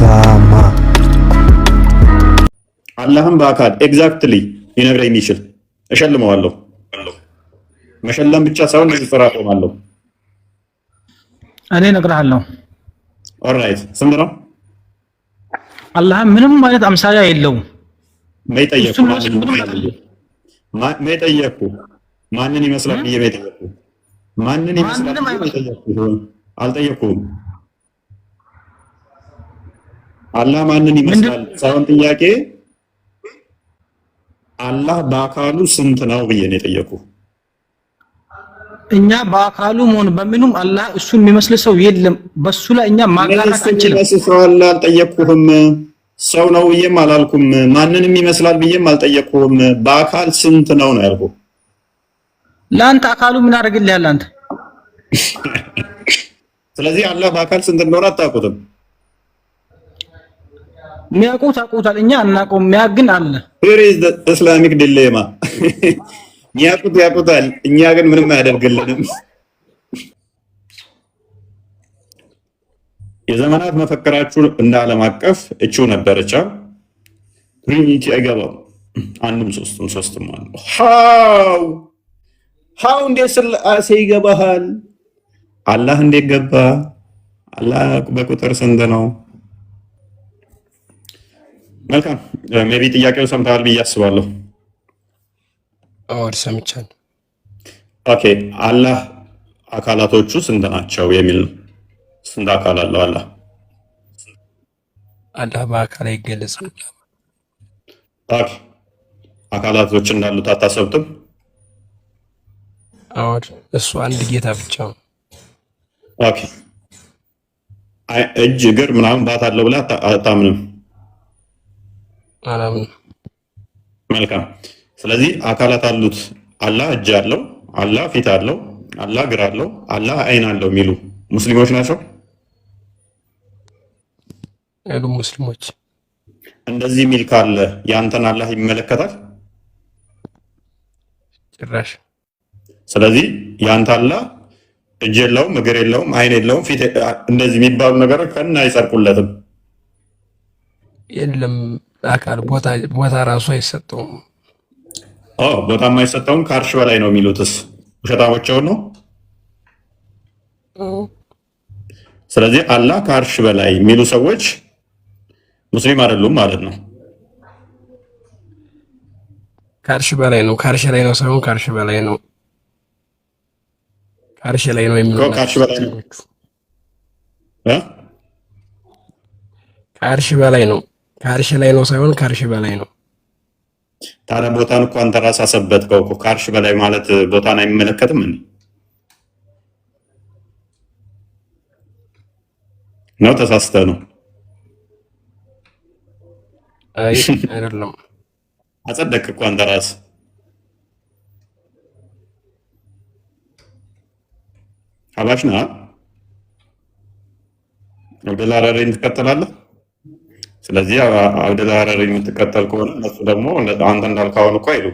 ጋማ አላህም በአካል ኤግዛክትሊ ሊነግረኝ የሚችል እሸልመዋለሁ። መሸለም ብቻ ሳይሆን ንጽጽር አቆማለሁ። እኔ እነግርሃለሁ። ኦልራይት ስንት ነው? አላህ ምንም አይነት አምሳያ የለውም። መይጠየቁ ማንን ይመስላል ብዬ መይጠየቁ ማንን ይመስላል ብዬ መይጠየቁ አልጠየቁም። አላህ ማንን ይመስላል ሳይሆን ጥያቄ አላህ በአካሉ ስንት ነው ብዬ ነው የጠየቁ። እኛ በአካሉ ሆነ በምኑም አላህ እሱን የሚመስል ሰው የለም። በሱ ላይ እኛ ማጋራት አንችልም። ሰው አላህ አልጠየቅኩህም። ሰው ነው ብዬም አላልኩም። ማንንም ይመስላል ብዬም አልጠየቅኩህም። በአካል ስንት ነው ነው ያልኩህ። ለአንተ አካሉ ምን አደረግልሃል አንተ? ስለዚህ አላህ በአካል ስንት እንደሆነ አታውቁትም። የሚያውቁት አውቁታል፣ እኛ አናውቀውም። የሚያግን አለ። ዌር ኢዝ ዘ ኢስላሚክ ዲሌማ? የሚያውቁት ያውቁታል፣ እኛ ግን ምንም አያደርግልንም። የዘመናት መፈክራችሁ እንደ ዓለም አቀፍ እቺው ነበረቻ ትሪኒቲ አይገባም። አንድም ሶስትም አለ። ሃው እንዴት ስላሴ ይገባሃል? አላህ እንዴት ገባ? አላህ በቁጥር ስንት ነው? መልካም ሜቢ ጥያቄው ሰምተሃል ብዬ አስባለሁ። አዎድ ሰምቻለሁ። ኦኬ አላህ አካላቶቹ ስንት ናቸው የሚል ነው። ስንት አካል አለው አላህ? አላህ በአካል አይገለጽም። ኦኬ አካላቶች እንዳሉት አታሰብትም? አዎድ እሱ አንድ ጌታ ብቻ ነው። ኦኬ እጅ እግር ምናምን ባት አለው ብለህ አታምንም? አላምንም። መልካም ስለዚህ አካላት አሉት። አላህ እጅ አለው፣ አላህ ፊት አለው፣ አላህ እግር አለው፣ አላህ አይን አለው የሚሉ ሙስሊሞች ናቸው ያሉ ሙስሊሞች። እንደዚህ የሚል ካለ ያንተን አላህ ይመለከታል? ጭራሽ። ስለዚህ ያንተ አላህ እጅ የለውም፣ እግር የለውም፣ አይን የለውም፣ ፊት እንደዚህ የሚባሉ ነገሮች ከና አይጸድቁለትም። የለም አካል ቦታ ራሱ አይሰጠውም። ቦታም አይሰጠውም። ከአርሽ በላይ ነው የሚሉትስ ውሸታሞቻውን ነው። ስለዚህ አላህ ከአርሽ በላይ የሚሉ ሰዎች ሙስሊም አይደሉም ማለት ነው። ከአርሽ በላይ ነው፣ ከአርሽ ላይ ነው ሳይሆን ከአርሽ በላይ ነው። ከአርሽ ላይ ነው የሚሉ ከአርሽ በላይ ነው ከአርሽ በላይ ነው፣ ከአርሽ ላይ ነው ሳይሆን ከአርሽ በላይ ነው። ታዲያ ቦታን እኮ አንተ ራስህ አሰበትከው እኮ። ከአርሽ በላይ ማለት ቦታን አይመለከትም እንዴ? ነው ተሳስተህ ነው? አይ አይደለም። አጸደቅክ እኮ አንተ ራስህ። ሀባሽ ነህ። አብደላ ሀረሪን ትከተላለህ። ስለዚህ አብደላ ሀረሪ የምትከተል ከሆነ እነሱ ደግሞ አንተ እንዳልካውን እኮ አይሉ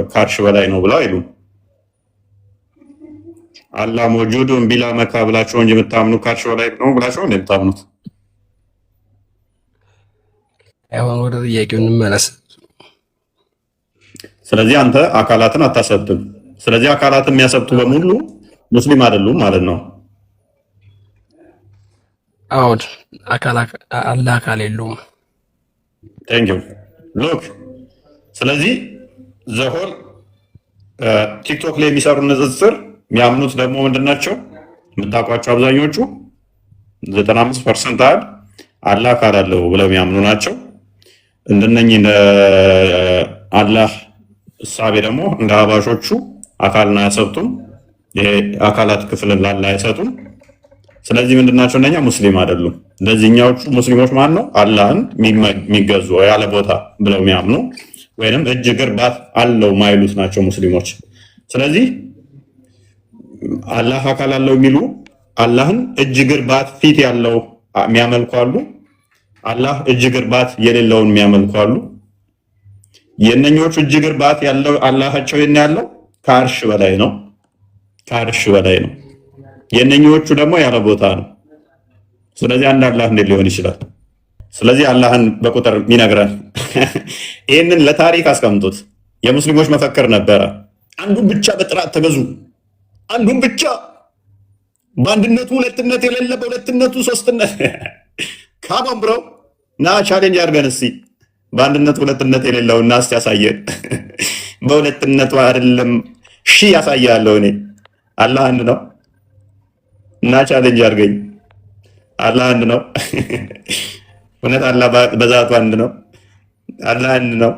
ከአርሽ በላይ ነው ብለው አይሉ። አላህ ሞጁዱን ቢላ መካ ብላችሁ እንጂ የምታምኑ ከአርሽ በላይ ነው ብላችሁ እንደ የምታምኑት። አሁን ወደ ጥያቄው እንመለስ። ስለዚህ አንተ አካላትን አታሰብትም። ስለዚህ አካላትን የሚያሰብቱ በሙሉ ሙስሊም አይደሉም ማለት ነው። አዎድ አላህ አካል የለውም። ቴንክ ዩ ሎክ። ስለዚህ ዘሆል ቲክቶክ ላይ የሚሰሩ ንጽጽር የሚያምኑት ደግሞ ምንድን ናቸው? የምታውቋቸው አብዛኞቹ 95% ያህል አላህ አካል አለው ብለው የሚያምኑ ናቸው። እንደነኚህ አላህ እሳቤ ደግሞ እንደ አባሾቹ አካልን አያሰብቱም። ይሄ አካላት ክፍልን ላለ አይሰጡም። ስለዚህ ምንድናቸው? እነኛ ሙስሊም አይደሉም። እንደዚህኛዎቹ ሙስሊሞች ማለት ነው አላህን የሚገዙ ያለ ቦታ ብለው የሚያምኑ ወይንም እጅ እግር ባት አለው ማይሉት ናቸው ሙስሊሞች። ስለዚህ አላህ አካል አለው የሚሉ አላህን እጅ እግር ባት ፊት ያለው የሚያመልኩ አሉ። አላህ እጅ እግር ባት የሌለውን የሚያመልኩ አሉ። የእነኞቹ እጅ እግር ባት ያለው አላሃቸው ያለው ከአርሽ በላይ ነው፣ ከአርሽ በላይ ነው። የእነኞቹ ደግሞ ያለ ቦታ ነው። ስለዚህ አንድ አላህ እንዴት ሊሆን ይችላል? ስለዚህ አላህን በቁጥር የሚነግረን ይህንን ለታሪክ አስቀምጡት። የሙስሊሞች መፈክር ነበረ፣ አንዱን ብቻ በጥራት ተገዙ፣ አንዱን ብቻ በአንድነቱ ሁለትነት የሌለ በሁለትነቱ ሶስትነት። ካሞን ብሮ ና ቻሌንጅ አድርገን እስኪ በአንድነቱ ሁለትነት የሌለው እና እስኪ ያሳየን። በሁለትነቱ አይደለም ያሳያለሁ እኔ። አላህ አንድ ነው እና ቻሌንጅ አድርገኝ። አላህ አንድ ነው። እውነት አላህ በዛቱ አንድ ነው። አላህ አንድ ነው።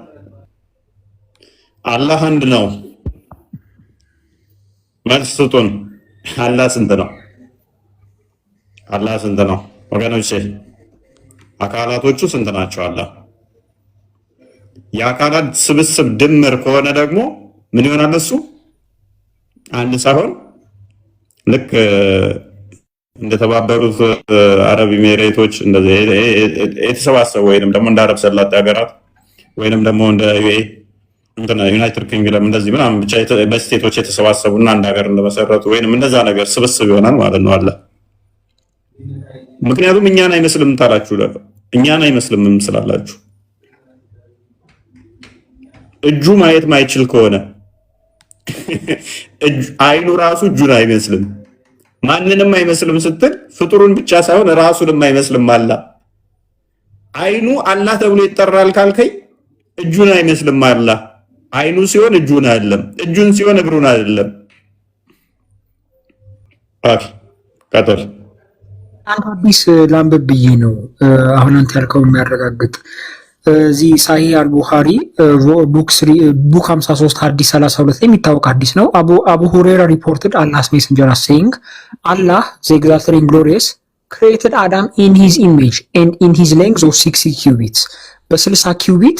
አላህ አንድ ነው። መልስ ስጡን። አላህ ስንት ነው? አላህ ስንት ነው ወገኖቼ? አካላቶቹ ስንት ናቸው? አላህ የአካላት ስብስብ ድምር ከሆነ ደግሞ ምን ይሆናል? እሱ አንድ ሳይሆን ልክ እንደተባበሩት አረብ ኤሚሬቶች እንደዚህ የተሰባሰቡ ወይንም ደግሞ እንደ አረብ ሰላጤ ሀገራት ወይንም ደግሞ እንደ ዩናይትድ ኪንግደም እንደዚህ ምናምን ብቻ በስቴቶች የተሰባሰቡና አንድ ሀገር እንደመሰረቱ ወይንም እንደዛ ነገር ስብስብ ይሆናል ማለት ነው አለ። ምክንያቱም እኛን አይመስልም ታላችሁ፣ እኛን አይመስልም ስላላችሁ እጁ ማየት ማይችል ከሆነ አይኑ ራሱ እጁን አይመስልም። ማንንም አይመስልም ስትል ፍጡሩን ብቻ ሳይሆን ራሱንም አይመስልም። አይኑ አላህ ተብሎ ይጠራል ካልከኝ እጁን አይመስልም። አላህ አይኑ ሲሆን እጁን አይደለም፣ እጁን ሲሆን እግሩን አይደለም። ቀጥል። አንድ ሐዲስ ላንብብ ብዬ ነው አሁን አንተ ያልከው የሚያረጋግጥ እዚህ ሳሂህ አልቡኻሪ ቡክ 53 ሐዲስ 32 ላይ የሚታወቅ ሐዲስ ነው። አቡ ሁሬራ ሪፖርትድ አላህስ ሜሰንጀር saying Allah the exalted and glorious created Adam in his image and in his length of 60 cubits በ60 ኪዩቢት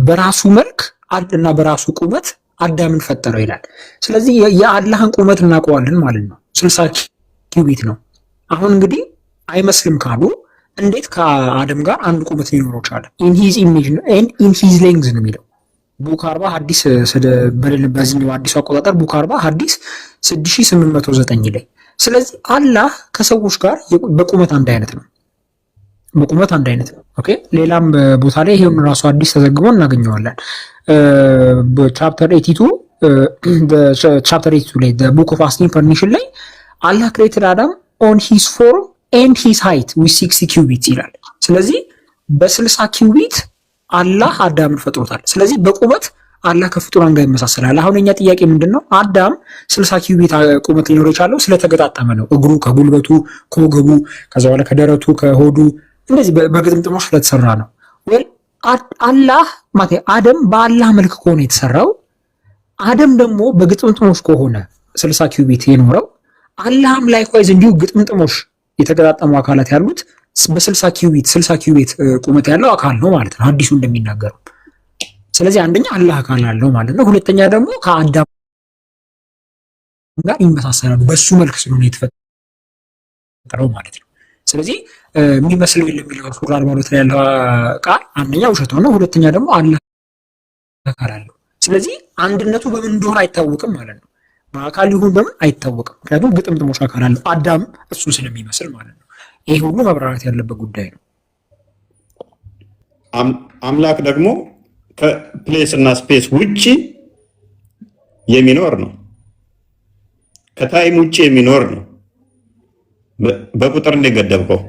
በራሱ መልክ እና በራሱ ቁመት አዳምን ፈጠረው ይላል። ስለዚህ የአላህን ቁመት እናውቀዋለን ማለት ነው። 60 ኪዩቢት ነው። አሁን እንግዲህ አይመስልም ካሉ እንዴት ከአደም ጋር አንድ ቁመት ሊኖረው ቻለ? ኢን ሂዝ ኢሜጅ ኤንድ ኢን ሂዝ ሌንግዝ ነው የሚለው ቡክ 40 ሐዲስ በዚህኛው አዲሱ አቆጣጠር ቡክ 40 ሐዲስ 6809 ላይ። ስለዚህ አላህ ከሰዎች ጋር በቁመት አንድ አይነት ነው። በቁመት አንድ አይነት ነው። ኦኬ ሌላም ቦታ ላይ ይሄን ራሱ አዲስ ተዘግቦ እናገኘዋለን። በቻፕተር 82 ቻፕተር 82 ላይ the book of asking permission ላይ አላህ created Adam on his form and his height with 60 cubits ይላል። ስለዚህ በ60 ኪዩቢት አላህ አዳምን ፈጥሮታል። ስለዚህ በቁመት አላህ ከፍጡራን ጋር ይመሳሰላል። አሁን የኛ ጥያቄ ምንድነው? አዳም 60 ኪዩቢት ቁመት ሊኖረው የቻለው ስለተገጣጠመ ነው። እግሩ ከጉልበቱ ከወገቡ ከዛ በኋላ ከደረቱ ከሆዱ እንደዚህ በግጥምጥሞች ስለተሰራ ነው። ወይ አላህ ማለት አደም በአላህ መልክ ከሆነ የተሰራው አደም ደግሞ በግጥምጥሞች ከሆነ 60 ኪዩቢት የኖረው አላህም ላይኳይዝ እንዲሁ ግጥምጥሞች የተገጣጠሙ አካላት ያሉት በ60 ኪዩቢት ቁመት ያለው አካል ነው ማለት ነው ሐዲሱ እንደሚናገረው። ስለዚህ አንደኛ አላህ አካል አለው ማለት ነው። ሁለተኛ ደግሞ ከአዳም ጋር ይመሳሰላሉ በሱ መልክ ስለሆነ የተፈጠረው ማለት ነው። ስለዚህ የሚመስለው የለም የሚለው ሱራ 42 ላይ ያለው ቃል አንደኛ ውሸት ነው፣ ሁለተኛ ደግሞ አላህ አካል አለው። ስለዚህ አንድነቱ በምን እንደሆነ አይታወቅም ማለት ነው። በአካል ይሁን በምን አይታወቅም። ምክንያቱም ግጥምጥሞሽ አካል አለው አዳም እሱን ስለሚመስል ማለት ነው። ይሄ ሁሉ መብራራት ያለበት ጉዳይ ነው። አምላክ ደግሞ ከፕሌስ እና ስፔስ ውጪ የሚኖር ነው። ከታይም ውጪ የሚኖር ነው። በቁጥር እንደገደብከው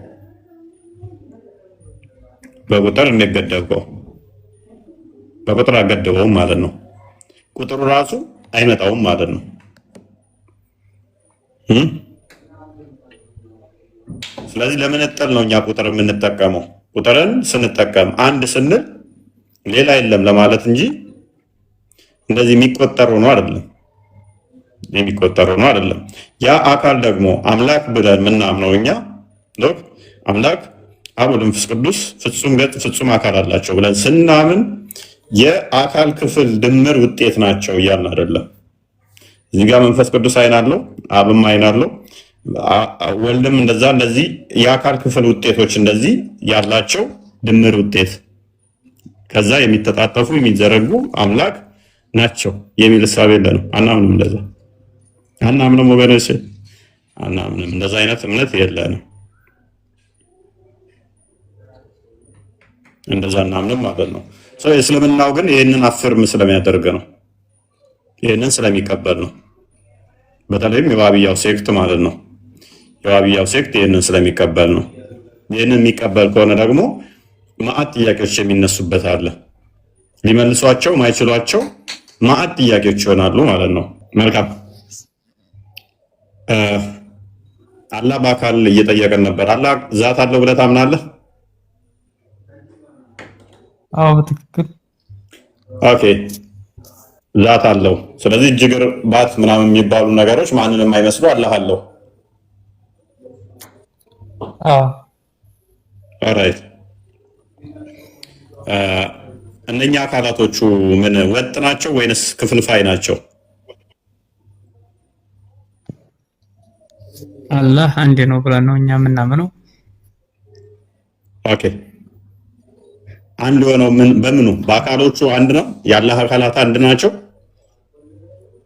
በቁጥር አገደበውም ማለት ነው። ቁጥሩ ራሱ አይመጣውም ማለት ነው። ስለዚህ ለመነጠል ነው እኛ ቁጥር የምንጠቀመው። ቁጥርን ስንጠቀም አንድ ስንል ሌላ የለም ለማለት እንጂ እንደዚህ የሚቆጠሩ ነው አይደለም። ያ አካል ደግሞ አምላክ ብለን ምናምነው እኛ አምላክ አብ ወልድ መንፈስ ቅዱስ ፍጹም ገጽ ፍጹም አካል አላቸው ብለን ስናምን የአካል ክፍል ድምር ውጤት ናቸው እያልን አይደለም። እዚህ ጋር መንፈስ ቅዱስ አይን አለው፣ አብም አይን አለው፣ ወልድም እንደዚህ የአካል ክፍል ውጤቶች እንደዚህ ያላቸው ድምር ውጤት ከዛ የሚተጣጠፉ የሚዘረጉ አምላክ ናቸው የሚል እሳቤ የለንም። አናምንም፣ እንደዛ አናምንም ወገኖች፣ አናምንም። እንደዛ አይነት እምነት የለንም። እንደዛ እናምንም ማለት ነው። እስልምናው ግን ይህንን አፍርም ስለሚያደርግ ነው፣ ይህንን ስለሚቀበል ነው። በተለይም የዋብያው ሴክት ማለት ነው። የዋብያው ሴክት ይህንን ስለሚቀበል ነው። ይህንን የሚቀበል ከሆነ ደግሞ ማዕት ጥያቄዎች የሚነሱበት አለ። ሊመልሷቸው ማይችሏቸው ማዕት ጥያቄዎች ይሆናሉ ማለት ነው። መልካም አላህ በአካል እየጠየቀን ነበር። አላህ ዛት አለው ብለህ ታምናለህ? አዎ በትክክል ኦኬ፣ ዛት አለው። ስለዚህ እጅግር ባት ምናምን የሚባሉ ነገሮች ማንንም የማይመስሉ አላህ አለው። አዎ ኦራይት። እነኛ አካላቶቹ ምን ወጥ ናቸው ወይንስ ክፍልፋይ ናቸው? አላህ አንድ ነው ብለን ነው እኛ የምናምነው። ኦኬ፣ አንድ ሆነው በምኑ በአካሎቹ አንድ ነው? የአላህ አካላት አንድ ናቸው?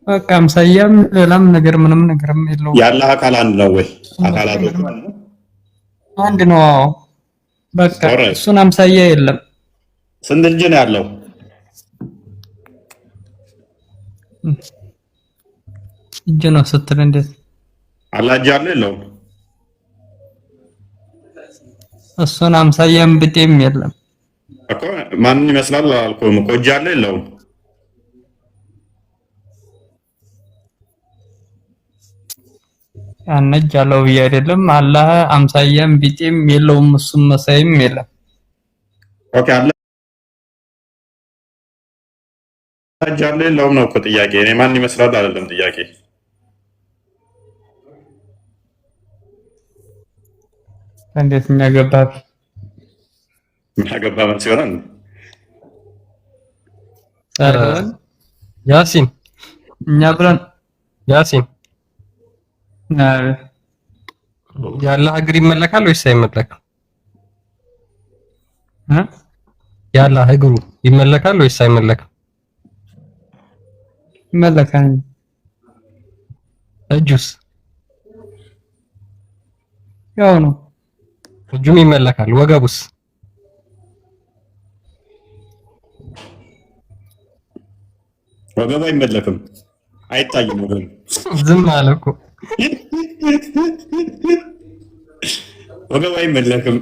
በቃ አምሳያም ሌላም ነገር ምንም ነገርም የለውም። የአላህ አካል አንድ ነው ወይ? አካላቶቹ አንድ ነው። አዎ በቃ እሱን አምሳያ የለም። ስንት እጅ ነው ያለው? እጅ ነው ስትል እንዴት? አላህ እጅ አለ የለውም? እሱን አምሳያም ብጤም የለም እኮ። ማንን ይመስላል አላልኩም እኮ። እጅ አለ የለውም? ያን እጅ አለው ብዬ አይደለም። አላህ አምሳያም ብጤም የለውም፣ እሱም መሳይም የለም። ኦኬ፣ አላህ እጅ አለ የለውም ነው እኮ ጥያቄ። እኔ ማን ይመስላል አይደለም ጥያቄ። እንዴት እኛ ገባህ? ምን አገባ መልስ ይሆናል። ያሲን እኛ ብለን ያሲን የአላህ እግር ይመለካል ወይስ አይመለክም? የአላህ እግሩ ይመለካል ወይስ አይመለክም? ይመለካል። እጁስ ያው ነው። እጁም ይመለካል። ወገቡስ? ወገቡ አይመለክም፣ አይታይም። ወገቡ ዝም አለ እኮ። ወገቡ አይመለክም።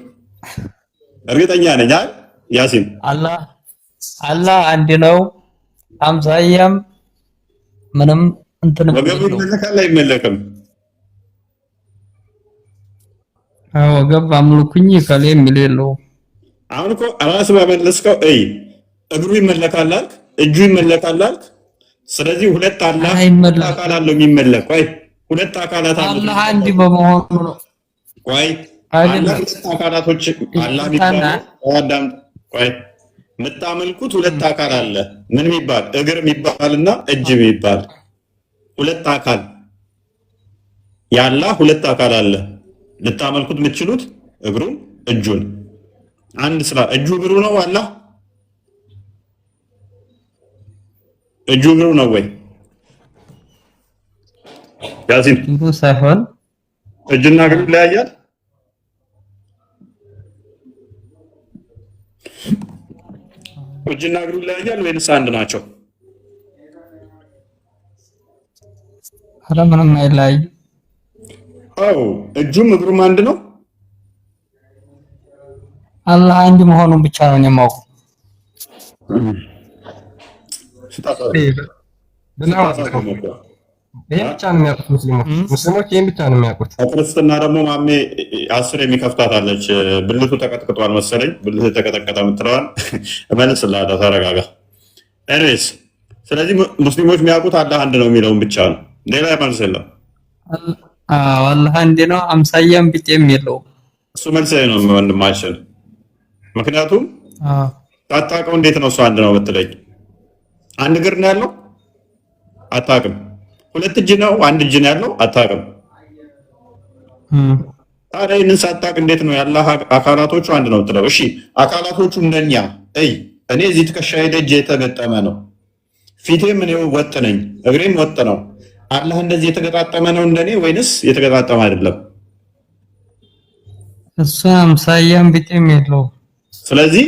እርግጠኛ ነኝ ያሲን። አላህ አንድ ነው። አምሳያም ምንም እንትን ወገቡ ይመለካል አይመለክም? ወገብ አምልኩኝ ከሌ የሚል የለውም። አሁን እኮ ራስህ በመለስከው እግሩ ይመለካል አልክ፣ እጁ ይመለካል አልክ። ስለዚህ ሁለት አካል አለው የሚመለክ። ቆይ ሁለት አካላት አለው። አላህ አንድ በመሆኑ ነው። ቆይ ሁለት አካላቶች አላህ የሚባል ቆይ የምታመልኩት ሁለት አካል አለ። ምን የሚባል እግር የሚባልና እጅ የሚባል ሁለት አካል ያላ ሁለት አካል አለ። ልታመልኩት የምትችሉት እግሩን እጁን አንድ ስራ እጁ እግሩ ነው። አላህ እጁ እግሩ ነው ወይ? ያሲን እግሩ ሳይሆን እጅና እግሩ ይለያያል። እጅና እግሩ ይለያያል ወይንስ አንድ ናቸው? ኧረ ምንም አይለያይም። አዎ እጁም እግሩም አንድ ነው። አላህ አንድ መሆኑን ብቻ ነው የማውቀው። ይሄን ብቻ ነው የሚያውቁት ሙስሊሞች ይሄን ብቻ ነው የሚያውቁት። ክርስትና ደግሞ ማሜ 10 የሚከፍታት አለች። ብልቱ ተቀጥቅጧል መሰለኝ። ብልቱ ተቀጠቀጠ የምትለዋል እመልስልሃለሁ። ተረጋጋ። ኤኒዌይስ ስለዚህ ሙስሊሞች የሚያውቁት አላህ አንድ ነው የሚለውን ብቻ ነው። ሌላ መልስ የለም። አላህ አንድ ነው፣ አምሳያም ቢጤም የለውም። እሱ መልስ ነው ወንድማችን። ምክንያቱም ታጣቀው እንዴት ነው እሱ አንድ ነው ብትለኝ፣ አንድ እግር ነው ያለው አታውቅም። ሁለት እጅ ነው አንድ እጅ ነው ያለው አታውቅም። ታዲያ ይህንን ሳታውቅ እንዴት ነው የአላህ አካላቶቹ አንድ ነው ብትለው? እሺ አካላቶቹ እንደኛ እኔ እዚህ ትከሻዬ ላይ እጄ የተገጠመ ነው፣ ፊቴም እኔ ወጥ ነኝ፣ እግሬም ወጥ ነው። አላህ እንደዚህ የተገጣጠመ ነው እንደኔ ወይንስ የተገጣጠመ አይደለም? እሱ አምሳያም ቢጤም የለውም። ስለዚህ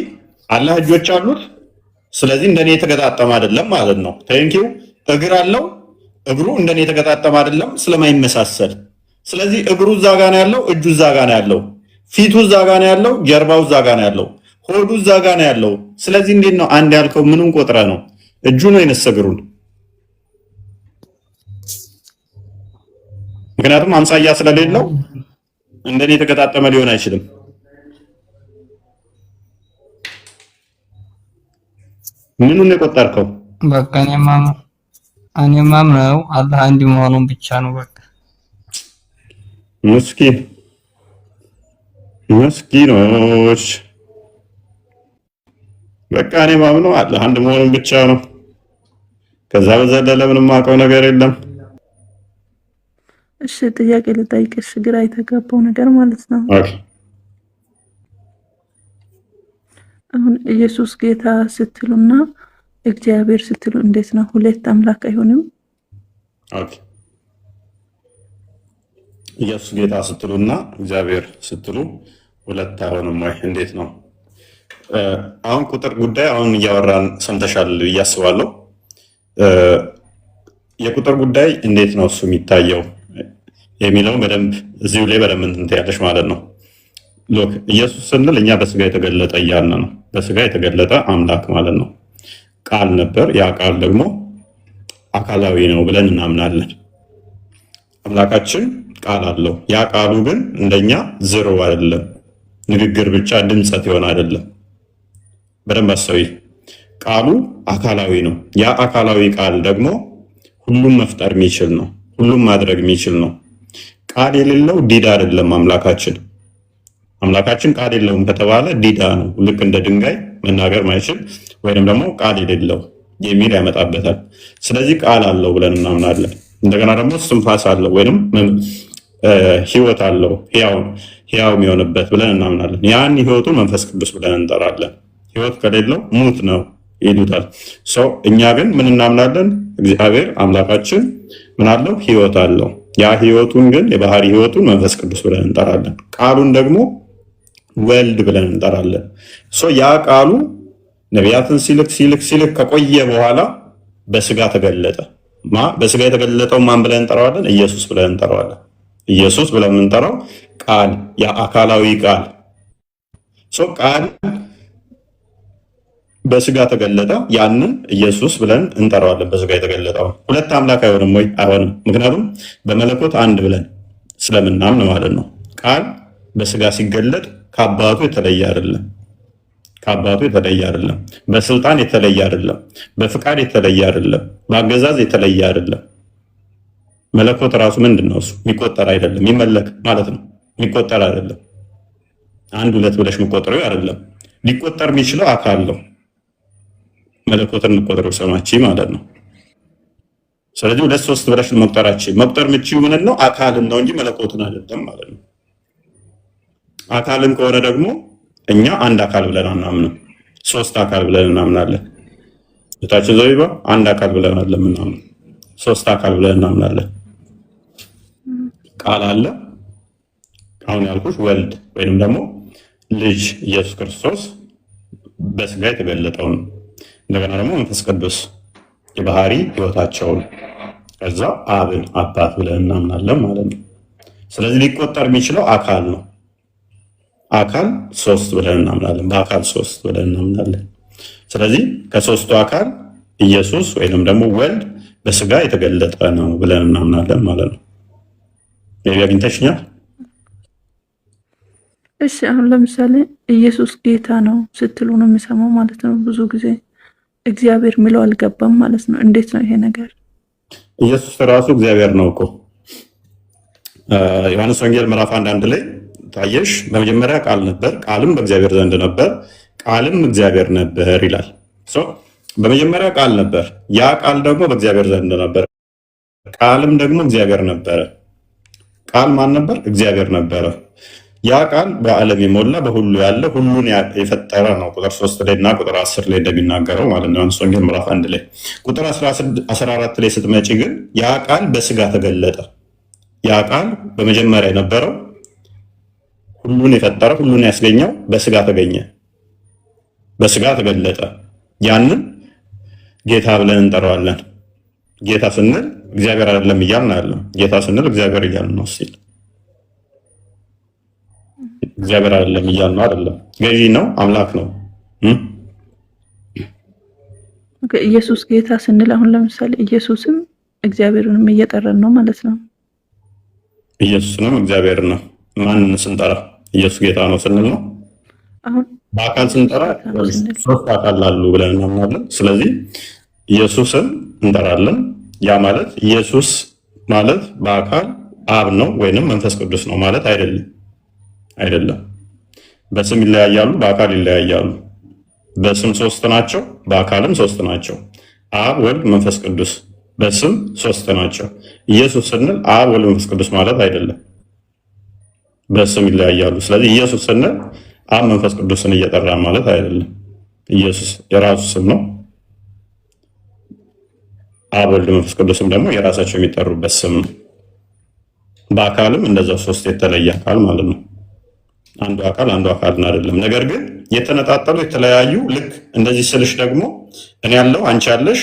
አላህ እጆች አሉት። ስለዚህ እንደኔ የተገጣጠመ አይደለም ማለት ነው። ቴንኪው። እግር አለው። እግሩ እንደኔ የተገጣጠመ አይደለም ስለማይመሳሰል። ስለዚህ እግሩ እዛ ጋ ነው ያለው፣ እጁ እዛ ጋ ነው ያለው፣ ፊቱ እዛ ጋ ነው ያለው፣ ጀርባው እዛ ጋ ነው ያለው፣ ሆዱ እዛ ጋ ነው ያለው። ስለዚህ እንዴት ነው አንድ ያልከው? ምኑን ቆጥረ ነው? እጁ ነው የነስ እግሩን? ምክንያቱም አምሳያ ስለሌለው እንደኔ የተገጣጠመ ሊሆን አይችልም። ምኑን የቆጠርከው? በቃ እኔ ማምነው አላህ አንድ መሆኑን ብቻ ነው። በቃ ምስኪኖች፣ በቃ እኔ ማምነው አላህ አንድ መሆኑን ብቻ ነው። ከዛ በዘለለ ምንም አውቀው ነገር የለም። እሺ ጥያቄ ልጠይቅሽ፣ ግራ የተጋባው ነገር ማለት ነው። አሁን ኢየሱስ ጌታ ስትሉና እግዚአብሔር ስትሉ እንዴት ነው? ሁለት አምላክ አይሆንም? ኢየሱስ ጌታ ስትሉና እግዚአብሔር ስትሉ ሁለት አይሆንም ወይ? እንዴት ነው? አሁን ቁጥር ጉዳይ አሁን እያወራን ሰምተሻል ብዬ አስባለሁ። የቁጥር ጉዳይ እንዴት ነው እሱ የሚታየው የሚለው በደንብ እዚሁ ላይ በደንብ እንትን ትያለሽ ማለት ነው። ሎክ ኢየሱስ ስንል እኛ በስጋ የተገለጠ እያልን ነው። በስጋ የተገለጠ አምላክ ማለት ነው። ቃል ነበር፣ ያ ቃል ደግሞ አካላዊ ነው ብለን እናምናለን። አምላካችን ቃል አለው። ያ ቃሉ ግን እንደኛ ዝሮ አይደለም፣ ንግግር ብቻ ድምፀት የሆነ አይደለም። በደንብ አስተውይ። ቃሉ አካላዊ ነው። ያ አካላዊ ቃል ደግሞ ሁሉም መፍጠር የሚችል ነው፣ ሁሉም ማድረግ የሚችል ነው። ቃል የሌለው ዲዳ አይደለም አምላካችን። አምላካችን ቃል የለውም ከተባለ ዲዳ ነው። ልክ እንደ ድንጋይ መናገር ማይችል ወይንም ደግሞ ቃል የሌለው የሚል ያመጣበታል። ስለዚህ ቃል አለው ብለን እናምናለን። እንደገና ደግሞ እስትንፋስ አለው ወይንም ህይወት አለው፣ ህያው የሚሆንበት ብለን እናምናለን። ያን ህይወቱን መንፈስ ቅዱስ ብለን እንጠራለን። ህይወት ከሌለው ሙት ነው ይሉታል። ሰው እኛ ግን ምን እናምናለን? እግዚአብሔር አምላካችን ምን አለው? ህይወት አለው። ያ ህይወቱን ግን የባህሪ ህይወቱን መንፈስ ቅዱስ ብለን እንጠራለን። ቃሉን ደግሞ ወልድ ብለን እንጠራለን። ያ ቃሉ ነቢያትን ሲልክ ከቆየ በኋላ በስጋ ተገለጠ። በስጋ የተገለጠው ማን ብለን እንጠራዋለን? ኢየሱስ ብለን እንጠራዋለን። ኢየሱስ ብለን የምንጠራው ቃል፣ ያ አካላዊ ቃል ቃል በስጋ ተገለጠ። ያንን ኢየሱስ ብለን እንጠራዋለን። በስጋ የተገለጠው ሁለት አምላክ አይሆንም ወይ? አይሆንም። ምክንያቱም በመለኮት አንድ ብለን ስለምናምን ማለት ነው። ቃል በስጋ ሲገለጥ ከአባቱ የተለየ አይደለም። ከአባቱ የተለየ አይደለም። በስልጣን የተለየ አይደለም። በፍቃድ የተለየ አይደለም። በአገዛዝ የተለየ አይደለም። መለኮት ራሱ ምንድን ነው? እሱ የሚቆጠር አይደለም። የሚመለክ ማለት ነው። የሚቆጠር አይደለም። አንድ ሁለት ብለሽ የሚቆጠረው አይደለም። ሊቆጠር የሚችለው አካል ነው። መለኮትን እንቆጥረው ሰማቺ ማለት ነው። ስለዚህ ሁለት ሶስት ብለሽ መቁጠር የምችው ምን ነው? አካልን ነው እንጂ መለኮትን አይደለም ማለት ነው። አካልን ከሆነ ደግሞ እኛ አንድ አካል ብለን አናምንም፣ ሶስት አካል ብለን እናምናለን። እታችን ዘቢባ አንድ አካል ብለን አለምናምን፣ ሶስት አካል ብለን እናምናለን። ቃል አለ፣ አሁን ያልኩሽ ወልድ ወይንም ደግሞ ልጅ ኢየሱስ ክርስቶስ በስጋ የተገለጠውን፣ እንደገና ደግሞ መንፈስ ቅዱስ የባህሪ ህይወታቸውን፣ ከዛ አብን አባት ብለን እናምናለን ማለት ነው። ስለዚህ ሊቆጠር የሚችለው አካል ነው። አካል ሶስት ብለን እናምናለን። በአካል ሶስት ብለን እናምናለን። ስለዚህ ከሶስቱ አካል ኢየሱስ ወይንም ደግሞ ወልድ በስጋ የተገለጠ ነው ብለን እናምናለን ማለት ነው። ይሄ አግኝተሽኛል? እሺ አሁን ለምሳሌ ኢየሱስ ጌታ ነው ስትሉ ነው የሚሰማው ማለት ነው። ብዙ ጊዜ እግዚአብሔር የሚለው አልገባም ማለት ነው። እንዴት ነው ይሄ ነገር? ኢየሱስ ራሱ እግዚአብሔር ነው እኮ። ዮሐንስ ወንጌል ምዕራፍ 1 ላይ ታየሽ፣ በመጀመሪያ ቃል ነበር፣ ቃልም በእግዚአብሔር ዘንድ ነበር፣ ቃልም እግዚአብሔር ነበር ይላል። በመጀመሪያ ቃል ነበር፣ ያ ቃል ደግሞ በእግዚአብሔር ዘንድ ነበር፣ ቃልም ደግሞ እግዚአብሔር ነበረ። ቃል ማን ነበር? እግዚአብሔር ነበረ። ያ ቃል በዓለም የሞላ በሁሉ ያለ ሁሉን የፈጠረ ነው። ቁጥር 3 ላይ እና ቁጥር 10 ላይ እንደሚናገረው ማለት ነው። ዮሐንስ ወንጌል ምዕራፍ 1 ላይ ቁጥር 14 ላይ ስትመጪ ግን ያ ቃል በስጋ ተገለጠ። ያ ቃል በመጀመሪያ የነበረው ሁሉን የፈጠረ ሁሉን ያስገኘው በስጋ ተገኘ። በስጋ ተገለጠ። ያንን ጌታ ብለን እንጠራዋለን። ጌታ ስንል እግዚአብሔር አይደለም እያልን አይደለም። ጌታ ስንል እግዚአብሔር እያልን ነው ሲል እግዚአብሔር አይደለም እያልን ነው አይደለም። ገዢ ነው፣ አምላክ ነው። ኢየሱስ ጌታ ስንል አሁን ለምሳሌ ኢየሱስም እግዚአብሔርንም እየጠራን ነው ማለት ነው። ኢየሱስንም እግዚአብሔር ነው። ማንን ስንጠራ ኢየሱስ ጌታ ነው ስንል ነው። አሁን በአካል ስንጠራ ሶስት አካል አሉ ብለን እናምናለን። ስለዚህ ኢየሱስን እንጠራለን። ያ ማለት ኢየሱስ ማለት በአካል አብ ነው ወይንም መንፈስ ቅዱስ ነው ማለት አይደለም። በስም ይለያያሉ፣ በአካል ይለያያሉ። በስም ሶስት ናቸው፣ በአካልም ሶስት ናቸው። አብ፣ ወልድ፣ መንፈስ ቅዱስ በስም ሶስት ናቸው። ኢየሱስ ስንል አብ፣ ወልድ፣ መንፈስ ቅዱስ ማለት አይደለም። በስም ይለያያሉ። ስለዚህ ኢየሱስ ስንል አብ መንፈስ ቅዱስን እየጠራ ማለት አይደለም። ኢየሱስ የራሱ ስም ነው። አብ፣ ወልድ፣ መንፈስ ቅዱስም ደግሞ የራሳቸው የሚጠሩበት ስም ነው። በአካልም እንደዛው ሶስት የተለየ አካል ማለት ነው። አንዱ አካልን አይደለም። ነገር ግን የተነጣጠሉ የተለያዩ ልክ እንደዚህ ስልሽ ደግሞ እኔ ያለው አንቺ ያለሽ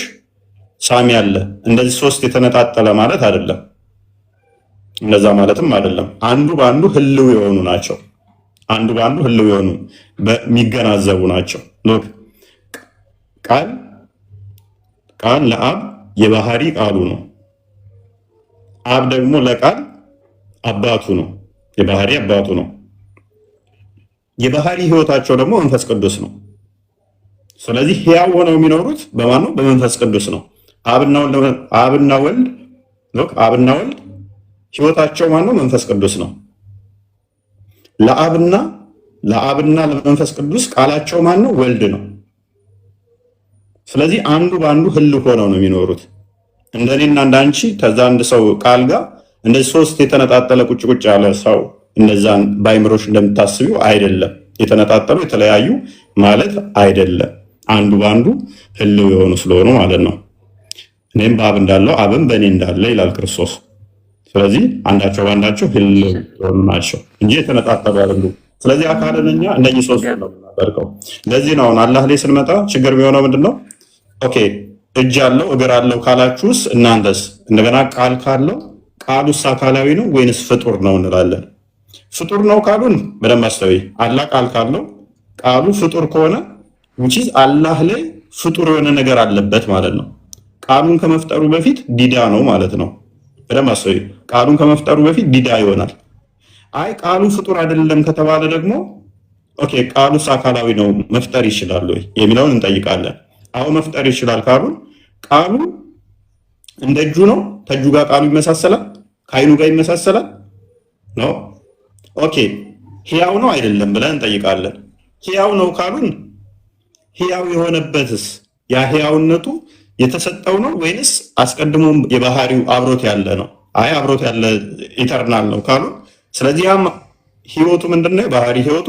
ሳሚ ያለ እንደዚህ ሶስት የተነጣጠለ ማለት አይደለም። እንደዛ ማለትም አይደለም። አንዱ በአንዱ ህልው የሆኑ ናቸው። አንዱ በአንዱ ህልው የሆኑ የሚገናዘቡ ናቸው። ሎክ ቃል ለአብ የባህሪ ቃሉ ነው። አብ ደግሞ ለቃል አባቱ ነው፣ የባህሪ አባቱ ነው። የባህሪ ህይወታቸው ደግሞ መንፈስ ቅዱስ ነው። ስለዚህ ሕያው ሆነው የሚኖሩት በማን ነው? በመንፈስ ቅዱስ ነው። አብና ወልድ ህይወታቸው ማን ነው? መንፈስ ቅዱስ ነው። ለአብና ለመንፈስ ቅዱስ ቃላቸው ማን ነው? ወልድ ነው። ስለዚህ አንዱ በአንዱ ህልው ሆነው ነው የሚኖሩት። እንደኔና እንዳንቺ ከዛ አንድ ሰው ቃል ጋር እንደዚህ ሶስት የተነጣጠለ ቁጭ ያለ ሰው እነዛን በአይምሮሽ እንደምታስቢው አይደለም። የተነጣጠሉ የተለያዩ ማለት አይደለም። አንዱ በአንዱ ህልው የሆኑ ስለሆኑ ማለት ነው። እኔም በአብ እንዳለው አብም በእኔ እንዳለ ይላል ክርስቶስ። ስለዚህ አንዳቸው በአንዳቸው ህልው የሆኑ ናቸው እንጂ የተነጣጠሉ አይደሉም። ስለዚህ አካልን እኛ እነዚህ ሶስት ነው የምናደርገው። ለዚህ ነው አሁን አላህ ላይ ስንመጣ ችግር የሚሆነው ምንድን ነው? ኦኬ እጅ አለው እግር አለው ካላችሁስ እናንተስ እንደገና ቃል ካለው ቃሉስ አካላዊ ነው ወይንስ ፍጡር ነው እንላለን። ፍጡር ነው ካሉን በደንብ አስተውይ። አላህ ቃል ካለው ቃሉ ፍጡር ከሆነ ውጪዝ አላህ ላይ ፍጡር የሆነ ነገር አለበት ማለት ነው። ቃሉን ከመፍጠሩ በፊት ዲዳ ነው ማለት ነው። በደንብ አስተውይ። ቃሉን ከመፍጠሩ በፊት ዲዳ ይሆናል። አይ ቃሉ ፍጡር አይደለም ከተባለ ደግሞ ኦኬ ቃሉስ አካላዊ ነው መፍጠር ይችላል ወይ የሚለውን እንጠይቃለን። አዎ መፍጠር ይችላል ካሉን ቃሉ እንደ እጁ ነው፣ ከእጁ ጋር ቃሉ ይመሳሰላል፣ ከአይኑ ጋር ይመሳሰላል ነው። ኦኬ ሕያው ነው አይደለም ብለን እንጠይቃለን። ሕያው ነው ካሉን ሕያው የሆነበትስ ያ ሕያውነቱ የተሰጠው ነው ወይንስ አስቀድሞ የባህሪው አብሮት ያለ ነው? አይ አብሮት ያለ ኢተርናል ነው ካሉን ስለዚህ ያም ህይወቱ ምንድነው? የባህሪ ህይወቱ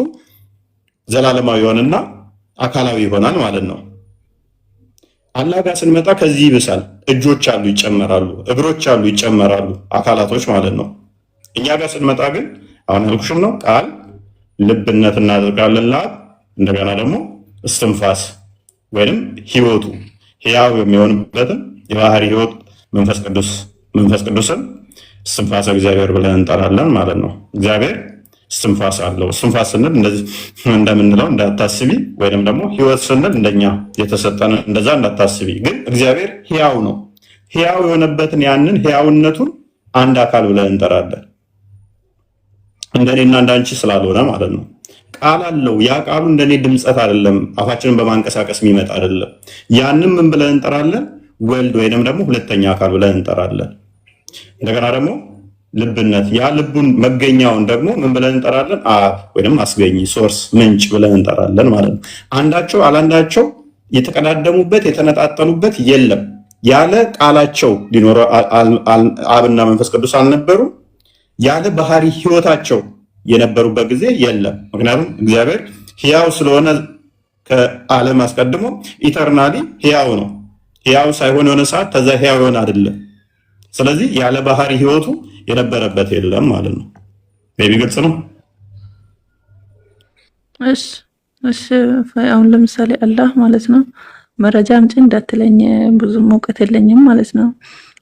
ዘላለማዊ ይሆንና አካላዊ ይሆናል ማለት ነው። አላህ ጋር ስንመጣ ከዚህ ይብሳል። እጆች አሉ ይጨመራሉ፣ እግሮች አሉ ይጨመራሉ፣ አካላቶች ማለት ነው። እኛ ጋር ስንመጣ ግን አሁን ያልኩሽም ነው ቃል ልብነት እናደርጋለን ለአብ እንደገና ደግሞ እስትንፋስ ወይንም ህይወቱ ሕያው የሚሆንበትን የባህሪ ህይወት መንፈስ ቅዱስን እስትንፋሰ እግዚአብሔር ብለን እንጠራለን ማለት ነው። እግዚአብሔር እስትንፋስ አለው። እስትንፋስ ስንል እንደዚህ እንደምንለው እንዳታስቢ፣ ወይንም ደግሞ ህይወት ስንል እንደኛ የተሰጠን እንደዛ እንዳታስቢ። ግን እግዚአብሔር ሕያው ነው። ሕያው የሆነበትን ያንን ሕያውነቱን አንድ አካል ብለን እንጠራለን። እንደኔና እንዳንቺ ስላልሆነ ማለት ነው። ቃል አለው። ያ ቃሉ እንደኔ ድምፀት አይደለም፣ አፋችንን በማንቀሳቀስ የሚመጣ አይደለም። ያንን ምን ብለን እንጠራለን? ወልድ ወይንም ደግሞ ሁለተኛ አካል ብለን እንጠራለን። እንደገና ደግሞ ልብነት፣ ያ ልቡን መገኛውን ደግሞ ምን ብለን እንጠራለን? አብ ወይንም አስገኝ ሶርስ ምንጭ ብለን እንጠራለን ማለት ነው። አንዳቸው አላንዳቸው የተቀዳደሙበት የተነጣጠሉበት የለም። ያለ ቃላቸው ሊኖረ አብና መንፈስ ቅዱስ አልነበሩም። ያለ ባህሪ ህይወታቸው የነበሩበት ጊዜ የለም። ምክንያቱም እግዚአብሔር ሕያው ስለሆነ ከዓለም አስቀድሞ ኢተርናሊ ሕያው ነው። ሕያው ሳይሆን የሆነ ሰዓት ከዛ ሕያው የሆነ አይደለም። ስለዚህ ያለ ባህሪ ህይወቱ የነበረበት የለም ማለት ነው። ቤቢ ግልጽ ነው? እሺ እሺ አሁን ለምሳሌ አላህ ማለት ነው መረጃ አምጪ እንዳትለኝ ብዙም እውቀት የለኝም ማለት ነው።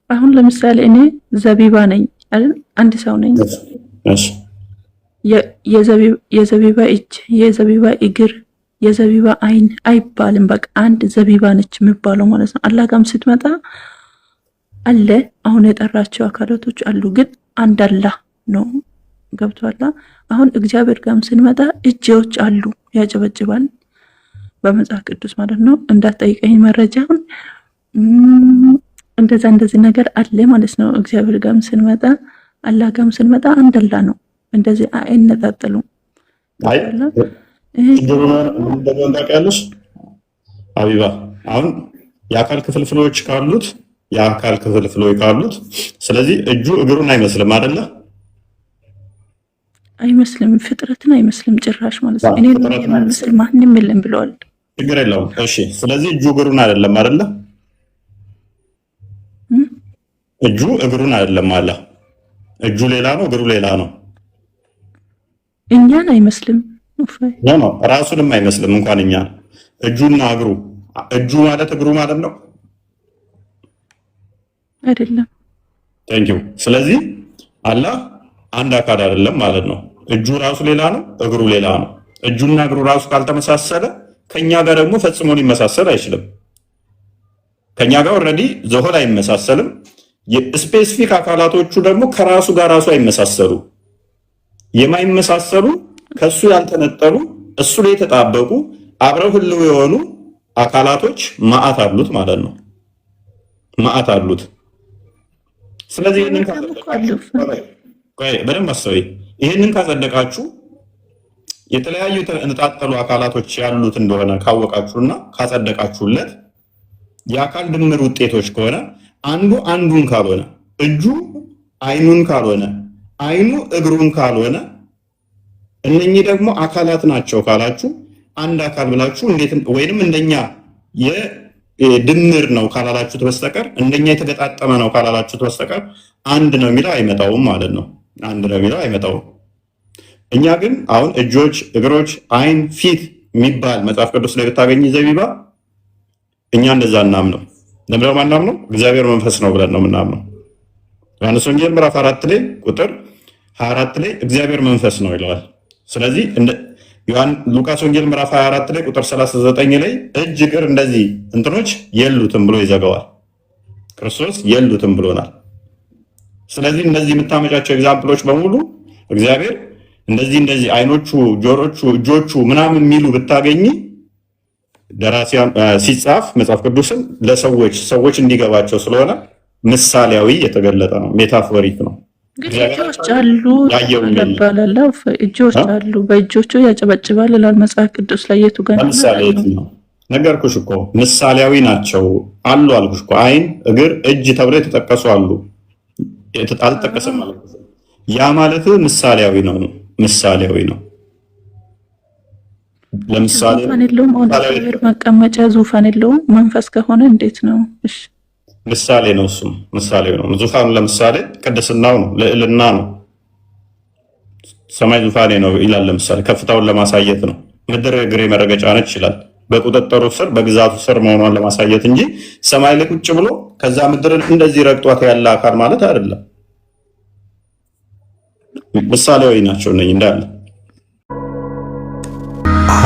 አሁን ለምሳሌ እኔ ዘቢባ ነኝ አይደል? አንድ ሰው ነኝ። እሺ የዘቢባ እጅ፣ የዘቢባ እግር፣ የዘቢባ አይን አይባልም። በቃ አንድ ዘቢባ ነች የሚባለው ማለት ነው። አላህ ጋርም ስትመጣ አለ አሁን የጠራቸው አካላቶች አሉ፣ ግን አንድ አላህ ነው። ገብቷላ? አሁን እግዚአብሔር ጋርም ስንመጣ እጆች አሉ፣ ያጨበጭባል በመጽሐፍ ቅዱስ ማለት ነው። እንዳትጠይቀኝ መረጃውን እንደዚህ ነገር አለ ማለት ነው። እግዚአብሔር ጋርም ስንመጣ አላህ ጋርም ስንመጣ አንድ አላህ ነው። እንደዚህ አይነጣጠሉም። ያለሽ ሀቢባ አሁን የአካል ክፍልፍሎች ካሉት ስለዚህ እጁ እግሩን አይመስልም አይደለ? አይመስልም፣ ፍጥረትን አይመስልም ጭራሽ ማለት ነው። እኔ ነው የማይመስል ማንም የለም ብለዋል። ችግር የለውም። እሺ ስለዚህ እጁ እግሩን አይደለም አይደለ? እጁ እግሩን አይደለም አለ። እጁ ሌላ ነው፣ እግሩ ሌላ ነው። እኛን አይመስልም ነው ራሱንም አይመስልም እንኳን እኛ እጁና እግሩ እጁ ማለት እግሩ ማለት ነው አይደለም። ቴንኪው። ስለዚህ አላህ አንድ አካል አይደለም ማለት ነው። እጁ ራሱ ሌላ ነው፣ እግሩ ሌላ ነው። እጁና እግሩ ራሱ ካልተመሳሰለ ከኛ ጋር ደግሞ ፈጽሞ ሊመሳሰል አይችልም። ከኛ ጋር ኦልሬዲ ዘሆል አይመሳሰልም። የስፔሲፊክ አካላቶቹ ደግሞ ከራሱ ጋር ራሱ አይመሳሰሉ። የማይመሳሰሉ ከሱ ያልተነጠሉ እሱ ላይ የተጣበቁ አብረው ህልው የሆኑ አካላቶች ማአት አሉት ማለት ነው። ማአት አሉት። ስለዚህ በደንብ አስተውይ። ይህንን ካጸደቃችሁ የተለያዩ የተነጣጠሉ አካላቶች ያሉት እንደሆነ ካወቃችሁና ካጸደቃችሁለት የአካል ድምር ውጤቶች ከሆነ አንዱ አንዱን ካልሆነ፣ እጁ አይኑን ካልሆነ፣ አይኑ እግሩን ካልሆነ እነኚህ ደግሞ አካላት ናቸው ካላችሁ አንድ አካል ብላችሁ እንዴት ወይንም እንደኛ የድምር ነው ካላላችሁት በስተቀር እንደኛ የተገጣጠመ ነው ካላላችሁት በስተቀር አንድ ነው የሚለው አይመጣውም ማለት ነው። አንድ ነው የሚለው አይመጣውም። እኛ ግን አሁን እጆች፣ እግሮች፣ አይን፣ ፊት የሚባል መጽሐፍ ቅዱስ ላይ ብታገኝ ዘቢባ እኛ እንደዛ እናምነው። ለምንድነው ማናምነው? እግዚአብሔር መንፈስ ነው ብለን ነው የምናምነው። ዮሐንስ ወንጌል ምዕራፍ 4 ላይ ቁጥር 24 ላይ እግዚአብሔር መንፈስ ነው ይለዋል። ስለዚህ ሉቃስ ወንጌል ምዕራፍ 24 ላይ ቁጥር 39 ላይ እጅ፣ እግር እንደዚህ እንትኖች የሉትም ብሎ ይዘጋዋል። ክርስቶስ የሉትም ብሎናል። ስለዚህ እነዚህ የምታመጫቸው ኤግዛምፕሎች በሙሉ እግዚአብሔር እንደዚህ አይኖቹ፣ ጆሮቹ፣ እጆቹ ምናምን የሚሉ ብታገኝ ደራሲያን ሲጻፍ መጽሐፍ ቅዱስን ለሰዎች እንዲገባቸው ስለሆነ ምሳሌያዊ የተገለጠ ነው፣ ሜታፎሪክ ነው። እጆች አሉ ይባላል። እጆች አሉ፣ በእጆቹ ያጨበጭባል ይላል መጽሐፍ ቅዱስ ላይ። የቱ ጋር ምሳሌ ነው? ነገርኩሽ እኮ ምሳሌያዊ ናቸው አሉ አልኩሽ እኮ። አይን፣ እግር፣ እጅ ተብለው የተጠቀሱ አሉ። አልተጠቀሰም ማለት ያ ማለት ምሳሌያዊ ነው። ምሳሌያዊ ነው። ለምሳሌ ዙፋን የለውም። እግዚአብሔር መቀመጫ ዙፋን የለውም። መንፈስ ከሆነ እንዴት ነው? እሺ ምሳሌ ነው። እሱም ምሳሌ ነው። ዙፋኑ ለምሳሌ ቅድስናው ነው፣ ልዕልና ነው። ሰማይ ዙፋኔ ነው ይላል። ለምሳሌ ከፍታውን ለማሳየት ነው። ምድር እግሬ መረገጫ ነች ይላል። በቁጥጥሩ ስር በግዛቱ ስር መሆኗን ለማሳየት እንጂ ሰማይ ላይ ቁጭ ብሎ ከዛ ምድርን እንደዚህ ረግጧት ያለ አካል ማለት አይደለም። ምሳሌያዊ ናቸው እነኝ እንዳለ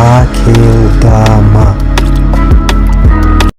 አኬዳማ